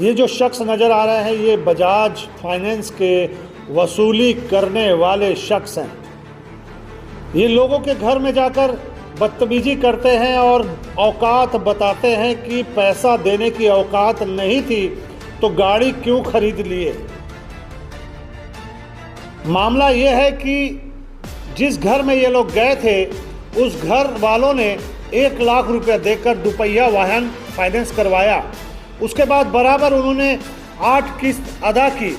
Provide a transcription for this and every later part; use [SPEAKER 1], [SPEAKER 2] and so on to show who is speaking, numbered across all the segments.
[SPEAKER 1] ये जो शख्स नज़र आ रहे हैं ये बजाज फाइनेंस के वसूली करने वाले शख्स हैं। ये लोगों के घर में जाकर बदतमीजी करते हैं और औकात बताते हैं कि पैसा देने की औकात नहीं थी तो गाड़ी क्यों खरीद लिए। मामला ये है कि जिस घर में ये लोग गए थे उस घर वालों ने 1 लाख रुपया देकर दुपहिया वाहन फाइनेंस करवाया। उसके बाद बराबर उन्होंने 8 किस्त अदा की।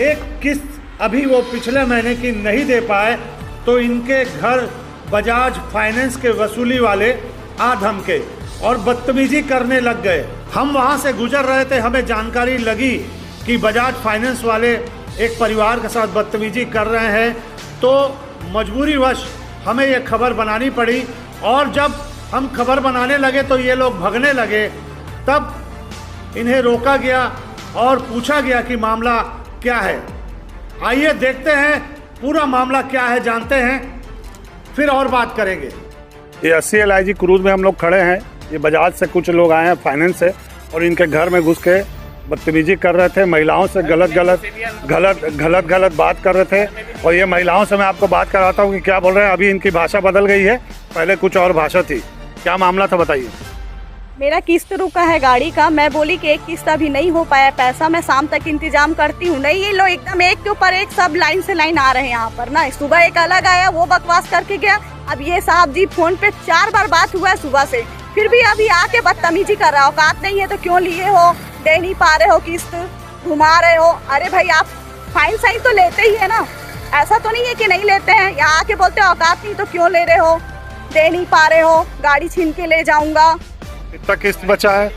[SPEAKER 1] एक किस्त अभी वो पिछले महीने की नहीं दे पाए तो इनके घर बजाज फाइनेंस के वसूली वाले आ धमके और बदतमीजी करने लग गए। हम वहाँ से गुजर रहे थे, हमें जानकारी लगी कि बजाज फाइनेंस वाले एक परिवार के साथ बदतमीजी कर रहे हैं, तो मजबूरीवश हमें ये खबर बनानी पड़ी। और जब हम खबर बनाने लगे तो ये लोग भगने लगे। तब इन्हें रोका गया और पूछा गया कि मामला क्या है। आइए देखते हैं पूरा मामला क्या है, जानते हैं, फिर और बात करेंगे।
[SPEAKER 2] ये 80 LIG क्रूज में हम लोग खड़े हैं। ये बजाज से कुछ लोग आए हैं फाइनेंस से और इनके घर में घुस के बदतमीजी कर रहे थे, महिलाओं से गलत बात कर रहे थे। और ये महिलाओं से मैं आपको बात कराता हूँ कि क्या बोल रहे हैं। अभी इनकी भाषा बदल गई है, पहले कुछ और भाषा थी। क्या मामला था बताइए।
[SPEAKER 3] मेरा किस्त रुका है गाड़ी का, मैं बोली कि एक किस्त अभी नहीं हो पाया, पैसा मैं शाम तक इंतजाम करती हूँ। नहीं, ये लोग एकदम एक के ऊपर एक सब लाइन से लाइन आ रहे हैं यहाँ पर ना। सुबह एक अलग आया, वो बकवास करके गया। अब ये साहब जी फोन पे 4 बार बात हुआ है सुबह से, फिर भी अभी आके बदतमीजी कर रहा हो। औकात नहीं है तो क्यों लिए हो, दे नहीं पा रहे हो किस्त, घुमा रहे हो। अरे भाई आप फाइन साइन तो लेते ही है ना, ऐसा तो नहीं है कि नहीं लेते हैं। यहाँ आके बोलते हो औकात नहीं तो क्यों ले रहे हो, दे नहीं पा रहे हो, गाड़ी छीन के ले जाऊंगा।
[SPEAKER 2] कितना किस्त बचा है?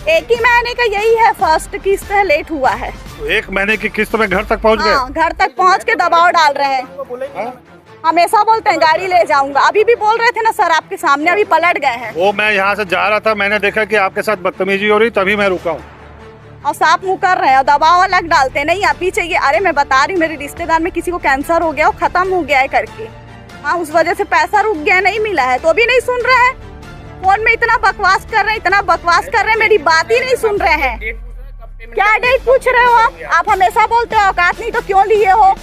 [SPEAKER 3] 1 ही महीने का यही है, फर्स्ट किस्त है, लेट हुआ है।
[SPEAKER 2] तो 1 महीने की किस्त में घर तक पहुँच गए?
[SPEAKER 3] हाँ, घर तक पहुँच के दबाव डाल रहे हैं। हमेशा बोलते हैं गाड़ी ले जाऊंगा। अभी भी बोल रहे थे ना सर आपके सामने, अभी पलट गए हैं।
[SPEAKER 2] वो मैं यहाँ से जा रहा था, मैंने देखा कि आपके साथ बदतमीजी हो रही, तभी मैं रुका हूँ।
[SPEAKER 3] और साफ मुँह कर रहे हैं और दबाव अलग डालते हैं। नहीं अभी चाहिए। अरे मैं बता रही हूँ, मेरे रिश्तेदार में किसी को कैंसर हो गया, वो खत्म हो गया है करके। हाँ, उस वजह से पैसा रुक गया, नहीं मिला है, तो अभी नहीं सुन रहे हैं। फोन में इतना बकवास कर रहे हैं, इतना बकवास कर रहे हैं, मेरी बात ही नहीं सुन रहे हैं। क्या डेट पूछ रहे हो आप हमेशा बोलते हो औकात नहीं तो क्यों लिए हो।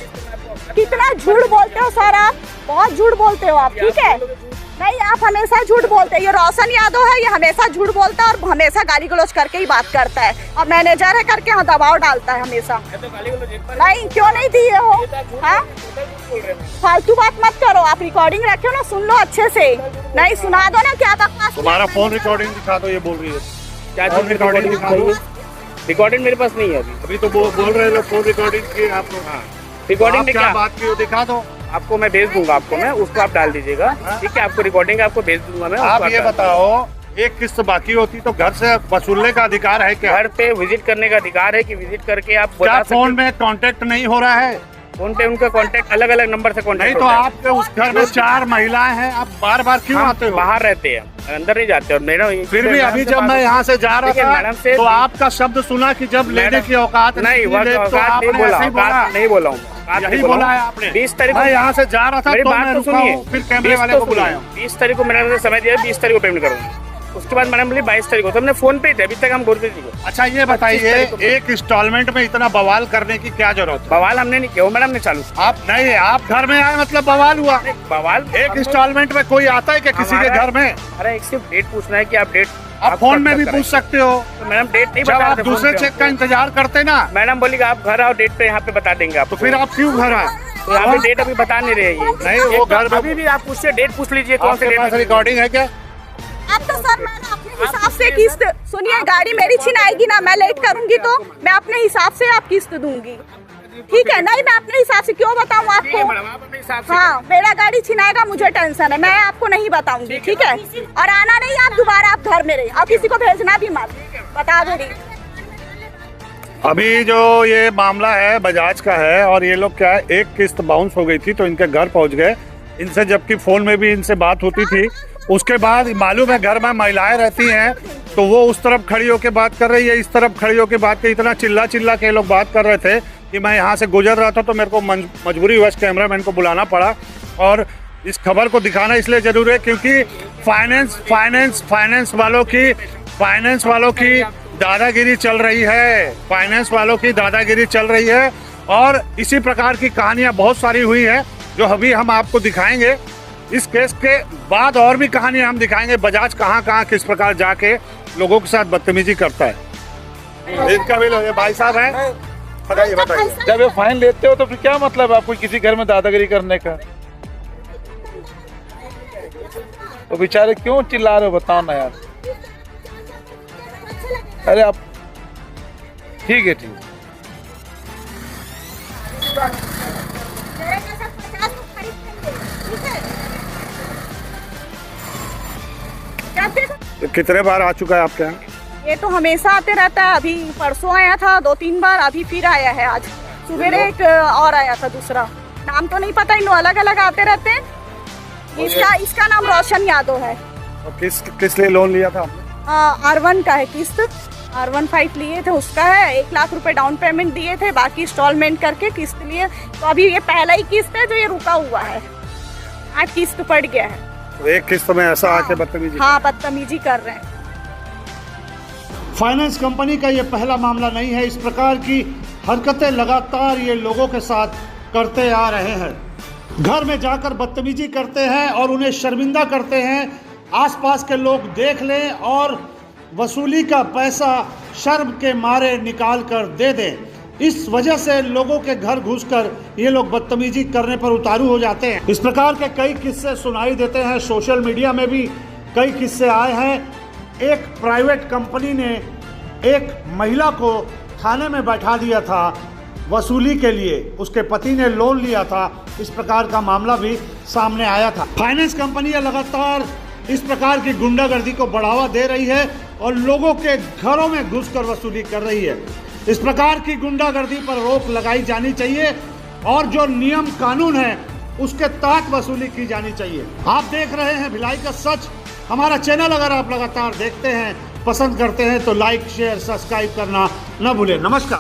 [SPEAKER 3] कितना झूठ बोलते हो सर, आप बहुत झूठ बोलते हो आप। ठीक है, नहीं आप हमेशा झूठ बोलते हैं। ये रोशन यादव है, ये हमेशा झूठ बोलता है और हमेशा गाली गलौज करके ही बात करता है। और मैनेजर है करके हाँ दबाव डालता है हमेशा। नहीं क्यों नहीं दिए हो, हाँ फालतू बात मत करो। आप रिकॉर्डिंग रखे ना, सुन लो अच्छे से। नहीं सुना दो ना, क्या बकवास।
[SPEAKER 2] तुम्हारा फोन रिकॉर्डिंग दिखा दो, ये बोल रही है।
[SPEAKER 4] क्या रिकॉर्डिंग दिखा दो? रिकॉर्डिंग मेरे पास नहीं है अभी
[SPEAKER 2] तो बोल रहे लोग फोन रिकॉर्डिंग की आप लोग। हाँ,
[SPEAKER 4] रिकॉर्डिंग में क्या
[SPEAKER 2] बात की हो दिखा दो।
[SPEAKER 4] आपको मैं भेज दूंगा, आपको मैं उसको आप डाल दीजिएगा। ठीक है, आपको रिकॉर्डिंग आपको भेज दूंगा मैं।
[SPEAKER 2] आप ये बताओ, एक किस्त बाकी होती तो घर से वसूलने का अधिकार है क्या?
[SPEAKER 4] घर पे विजिट करने का अधिकार है कि विजिट करके आप
[SPEAKER 2] क्या फोन में कांटेक्ट नहीं हो रहा है?
[SPEAKER 4] फोन पे उनका कांटेक्ट अलग अलग नंबर से कांटेक्ट
[SPEAKER 2] नहीं तो आपके उस घर में 4 महिलाएं हैं, आप बार बार क्यों आते हो?
[SPEAKER 4] बाहर रहते हैं, अंदर नहीं जाते। और मेरा
[SPEAKER 2] फिर भी अभी जब मैं यहाँ से जा रहा था
[SPEAKER 4] मैडम से
[SPEAKER 2] तो आपका शब्द सुना कि जब लेने की औकात
[SPEAKER 4] नहीं, औकात नहीं बोला हूँ।
[SPEAKER 2] यही बोला है आपने।
[SPEAKER 4] 20 तारीख
[SPEAKER 2] मैं यहाँ से जा रहा था
[SPEAKER 4] मेरी
[SPEAKER 2] तो
[SPEAKER 4] बात
[SPEAKER 2] मैं
[SPEAKER 4] तो सुनिए,
[SPEAKER 2] फिर कैमरे वाले को बुलाया।
[SPEAKER 4] 20 तारीख को मैंने समय दिया, 20 तारीख को पेमेंट करूँगा। उसके बाद मैडम बोली 22 तारीख को, तो हमने फोन पे थे, अभी तक हम बोलते थे।
[SPEAKER 2] अच्छा ये बताइए, एक इंस्टॉलमेंट में इतना बवाल करने की क्या जरूरत है?
[SPEAKER 4] बवाल हमने नहीं किया, मैडम ने चालू।
[SPEAKER 2] आप नहीं, आप घर में आए मतलब बवाल हुआ?
[SPEAKER 4] बवाल
[SPEAKER 2] एक इंस्टॉलमेंट में कोई आता है क्या किसी के घर में?
[SPEAKER 4] अरे एक सिर्फ डेट पूछना है कि आप डेट
[SPEAKER 2] आप फोन में भी पूछ सकते हो।
[SPEAKER 4] तो मैडम डेट नहीं
[SPEAKER 2] जब
[SPEAKER 4] बता
[SPEAKER 2] आप दूसरे चेक का इंतजार करते ना,
[SPEAKER 4] मैडम बोली कि आप घर आओ, डेट पे यहाँ पे बता देंगे आप।
[SPEAKER 2] तो फिर आप क्यों घर आए?
[SPEAKER 4] तो यहाँ पे डेट अभी बता नहीं रहे हैं।
[SPEAKER 2] नहीं वो घर
[SPEAKER 4] अभी भी आप पूछिए, डेट पूछ लीजिए कौन से डेट।
[SPEAKER 2] रिकॉर्डिंग है क्या?
[SPEAKER 3] अब तो सर मैं अपने हिसाब से किस्त, सुनिए गाड़ी मेरी छिनाएगी ना, मैं लेट करूंगी तो मैं अपने हिसाब से आप किस्त दूंगी। ठीक है, नहीं मैं अपने हिसाब से क्यों बताऊं आपको। हाँ, मेरा गाड़ी छिनाएगा, मुझे टेंशन है, मैं आपको नहीं बताऊंगी। ठीक है, और आना नहीं आप दोबारा, आप घर में रहे और किसी को भेजना भी मत, बता दे रही।
[SPEAKER 2] अभी जो ये मामला है बजाज का है और ये लोग क्या है, एक किस्त बाउंस हो गई थी तो इनके घर पहुंच गए। इनसे जबकि फोन में भी इनसे बात होती थी, उसके बाद मालूम है घर में महिलाएं रहती हैं तो वो उस तरफ खड़ी होकर बात कर रही है, इस तरफ खड़ी होकर बात कर, इतना चिल्ला चिल्ला के लोग बात कर रहे थे कि मैं यहाँ से गुजर रहा था तो मेरे को मजबूरी वश कैमरामैन को बुलाना पड़ा। और इस खबर को दिखाना इसलिए जरूरी है क्योंकि फाइनेंस वालों की दादागिरी चल रही है, फाइनेंस वालों की दादागिरी चल रही है। और इसी प्रकार की कहानियां बहुत सारी हुई हैं जो अभी हम आपको दिखाएंगे। इस केस के बाद और भी कहानियां हम दिखाएंगे, बजाज कहां कहां किस प्रकार जाके लोगों के साथ बदतमीजी करता है। इनका भी लोग भाई साहब हैं, बताइए बताइए।
[SPEAKER 5] जब ये फाइन लेते हो तो फिर क्या मतलब है आपको किसी घर में दादागिरी करने का? तो बेचारे क्यों चिल्ला रहे हो, बताओ ना यार। अरे आप ठीक है, ठीक है।
[SPEAKER 2] कितने बार आ चुका है आपके यहाँ?
[SPEAKER 3] ये तो हमेशा आते रहता है। अभी परसों आया था 2-3 बार, अभी फिर आया है। आज सुबह एक और आया था, दूसरा नाम तो नहीं पता, इन अलग अलग आते रहते हैं। इसका नाम रोशन यादव है।
[SPEAKER 2] और किस लिए लोन लिया था?
[SPEAKER 3] R1 का है किस्त, R15 लिए थे, उसका है। 1 लाख रुपए डाउन पेमेंट दिए थे, बाकी इंस्टॉलमेंट करके किस्त लिए। तो अभी ये पहला ही किस्त है जो ये रुका हुआ है, 8 किस्त पड़ गया है।
[SPEAKER 2] तो एक किस्त में ऐसा आके बदतमीजी?
[SPEAKER 3] हाँ, बदतमीजी कर रहे हैं।
[SPEAKER 1] फाइनेंस कंपनी का ये पहला मामला नहीं है। इस प्रकार की हरकतें लगातार ये लोगों के साथ करते आ रहे हैं। घर में जाकर बदतमीजी करते हैं और उन्हें शर्मिंदा करते हैं। आसपास के लोग देख लें और वसूली का पैसा शर्म के मारे निकाल कर दे दें। इस वजह से लोगों के घर घुसकर ये लोग बदतमीजी करने पर उतारू हो जाते हैं। इस प्रकार के कई किस्से सुनाई देते हैं। सोशल मीडिया में भी कई किस्से आए हैं। एक प्राइवेट कंपनी ने एक महिला को थाने में बैठा दिया था वसूली के लिए। उसके पति ने लोन लिया था। इस प्रकार का मामला भी सामने आया था। फाइनेंस कंपनियां लगातार इस प्रकार की गुंडागर्दी को बढ़ावा दे रही है और लोगों के घरों में घुसकर वसूली कर रही है। इस प्रकार की गुंडागर्दी पर रोक लगाई जानी चाहिए और जो नियम कानून है उसके तहत वसूली की जानी चाहिए। आप देख रहे हैं भिलाई का सच। हमारा चैनल अगर आप लगातार देखते हैं, पसंद करते हैं तो लाइक, शेयर, सब्सक्राइब करना न भूलें। नमस्कार।